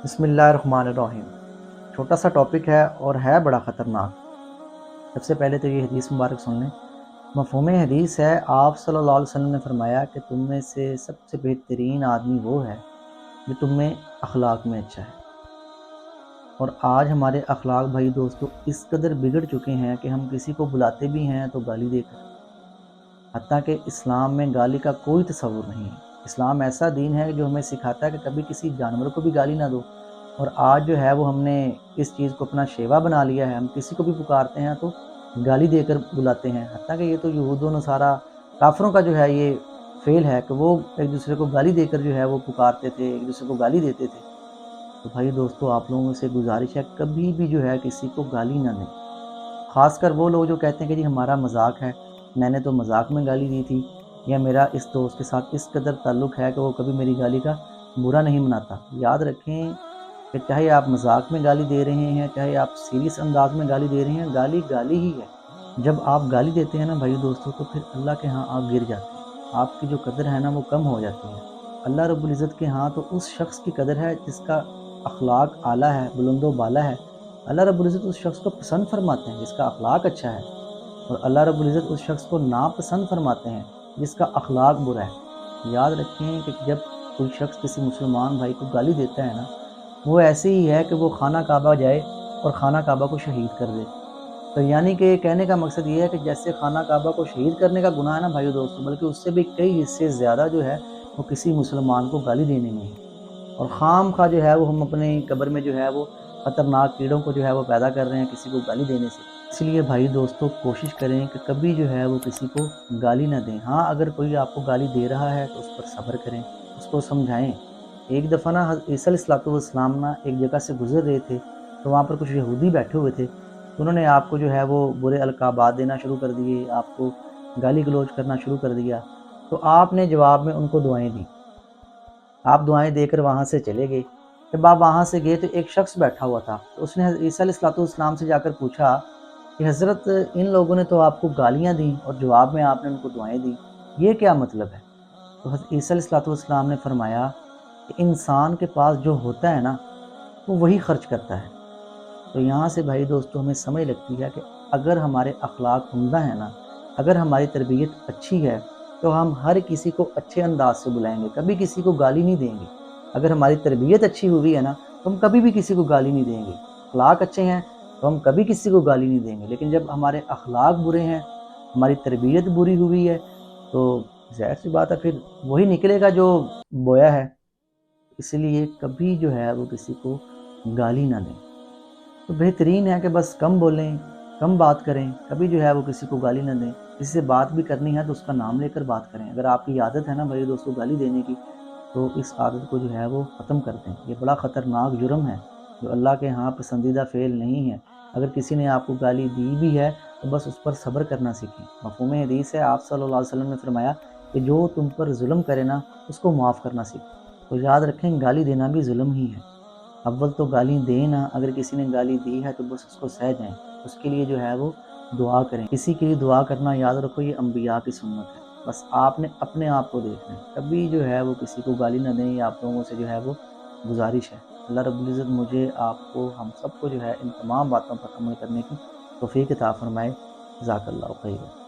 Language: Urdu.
بسم اللہ الرحمن الرحیم۔ چھوٹا سا ٹاپک ہے اور ہے بڑا خطرناک۔ سب سے پہلے تو یہ حدیث مبارک سن لیں۔ مفہوم حدیث ہے، آپ صلی اللہ علیہ وسلم نے فرمایا کہ تم میں سے سب سے بہترین آدمی وہ ہے جو تم میں اخلاق میں اچھا ہے۔ اور آج ہمارے اخلاق بھائی دوستو اس قدر بگڑ چکے ہیں کہ ہم کسی کو بلاتے بھی ہیں تو گالی دے کر، حتیٰ کہ اسلام میں گالی کا کوئی تصور نہیں ہے۔ اسلام ایسا دین ہے جو ہمیں سکھاتا ہے کہ کبھی کسی جانور کو بھی گالی نہ دو، اور آج جو ہے وہ ہم نے اس چیز کو اپنا شیوا بنا لیا ہے۔ ہم کسی کو بھی پکارتے ہیں تو گالی دے کر بلاتے ہیں، حتیٰ کہ یہ تو یہود و نصارہ کافروں کا جو ہے یہ فعل ہے کہ وہ ایک دوسرے کو گالی دے کر جو ہے وہ پکارتے تھے، ایک دوسرے کو گالی دیتے تھے۔ تو بھائی دوستو آپ لوگوں سے گزارش ہے کبھی بھی جو ہے کسی کو گالی نہ دیں، خاص کر وہ لوگ جو کہتے ہیں کہ جی ہمارا مذاق ہے، میں نے تو مذاق میں گالی دی تھی، یا میرا اس دوست کے ساتھ اس قدر تعلق ہے کہ وہ کبھی میری گالی کا برا نہیں مناتا۔ یاد رکھیں کہ چاہے آپ مذاق میں گالی دے رہے ہیں، چاہے آپ سیریس انداز میں گالی دے رہے ہیں، گالی گالی ہی ہے۔ جب آپ گالی دیتے ہیں نا بھائی دوستوں تو پھر اللہ کے ہاں آپ گر جاتے ہیں، آپ کی جو قدر ہے نا وہ کم ہو جاتی ہے۔ اللہ رب العزت کے ہاں تو اس شخص کی قدر ہے جس کا اخلاق اعلیٰ ہے، بلند و بالا ہے۔ اللہ رب العزت اس شخص کو پسند فرماتے ہیں جس کا اخلاق اچھا ہے، اور اللہ رب العزت اس شخص کو ناپسند فرماتے ہیں جس کا اخلاق برا ہے۔ یاد رکھیں کہ جب کوئی شخص کسی مسلمان بھائی کو گالی دیتا ہے نا، وہ ایسے ہی ہے کہ وہ خانہ کعبہ جائے اور خانہ کعبہ کو شہید کر دے۔ تو یعنی کہ کہنے کا مقصد یہ ہے کہ جیسے خانہ کعبہ کو شہید کرنے کا گناہ ہے نا بھائی دوستو، بلکہ اس سے بھی کئی حصے زیادہ جو ہے وہ کسی مسلمان کو گالی دینے میں ہے۔ اور خام خواہ جو ہے وہ ہم اپنی قبر میں جو ہے وہ خطرناک کیڑوں کو جو ہے وہ پیدا کر رہے ہیں کسی کو گالی دینے سے۔ اس لیے بھائی دوستو کوشش کریں کہ کبھی جو ہے وہ کسی کو گالی نہ دیں۔ ہاں اگر کوئی آپ کو گالی دے رہا ہے تو اس پر صبر کریں، اس کو سمجھائیں۔ ایک دفعہ نا عیسیٰ علیہ السلام نا ایک جگہ سے گزر رہے تھے، تو وہاں پر کچھ یہودی بیٹھے ہوئے تھے، تو انہوں نے آپ کو جو ہے وہ برے القابات دینا شروع کر دیے، آپ کو گالی گلوچ کرنا شروع کر دیا۔ تو آپ نے جواب میں ان کو دعائیں دیں، آپ دعائیں دے کر وہاں سے چلے گئے۔ جب آپ وہاں سے گئے تو ایک شخص بیٹھا ہوا تھا، تو اس نے عیسیٰ علیہ السلام سے جا کر پوچھا کہ حضرت ان لوگوں نے تو آپ کو گالیاں دیں اور جواب میں آپ نے ان کو دعائیں دیں، یہ کیا مطلب ہے؟ تو حضرت عیسیٰ علیہ السلام نے فرمایا کہ انسان کے پاس جو ہوتا ہے نا وہ وہی خرچ کرتا ہے۔ تو یہاں سے بھائی دوستو ہمیں سمجھ لگتی ہے کہ اگر ہمارے اخلاق عمدہ ہیں نا، اگر ہماری تربیت اچھی ہے تو ہم ہر کسی کو اچھے انداز سے بلائیں گے، کبھی کسی کو گالی نہیں دیں گے۔ اگر ہماری تربیت اچھی ہوئی ہے نا تو ہم کبھی بھی کسی کو گالی نہیں دیں گے۔ اخلاق اچھے ہیں تو ہم کبھی کسی کو گالی نہیں دیں گے، لیکن جب ہمارے اخلاق برے ہیں، ہماری تربیت بری ہوئی ہے، تو ظاہر سی بات ہے پھر وہی نکلے گا جو بویا ہے۔ اس لیے کبھی جو ہے وہ کسی کو گالی نہ دیں۔ تو بہترین ہے کہ بس کم بولیں، کم بات کریں، کبھی جو ہے وہ کسی کو گالی نہ دیں۔ کسی سے بات بھی کرنی ہے تو اس کا نام لے کر بات کریں۔ اگر آپ کی عادت ہے نا بھائی دوستو گالی دینے کی، تو اس عادت کو جو ہے وہ ختم کر دیں۔ یہ بڑا خطرناک جرم ہے جو اللہ کے ہاں پسندیدہ فعل نہیں ہے۔ اگر کسی نے آپ کو گالی دی بھی ہے تو بس اس پر صبر کرنا سیکھیں۔ مفہوم حدیث ہے، آپ صلی اللہ علیہ وسلم نے فرمایا کہ جو تم پر ظلم کرے نا اس کو معاف کرنا سیکھیں۔ تو یاد رکھیں گالی دینا بھی ظلم ہی ہے۔ اول تو گالی دیں نا، اگر کسی نے گالی دی ہے تو بس اس کو سہ جائیں، اس کے لیے جو ہے وہ دعا کریں۔ کسی کے لیے دعا کرنا یاد رکھو یہ انبیاء کی سنت ہے۔ بس آپ نے اپنے آپ کو دیکھنا ہے، کبھی جو ہے وہ کسی کو گالی نہ دیں، یہ آپ لوگوں سے جو ہے وہ گزارش ہے۔ اللہ رب العزت مجھے، آپ کو، ہم سب کو جو ہے ان تمام باتوں پر عمل کرنے کی توفیق عطا فرمائے۔ جزاک اللہ خیر۔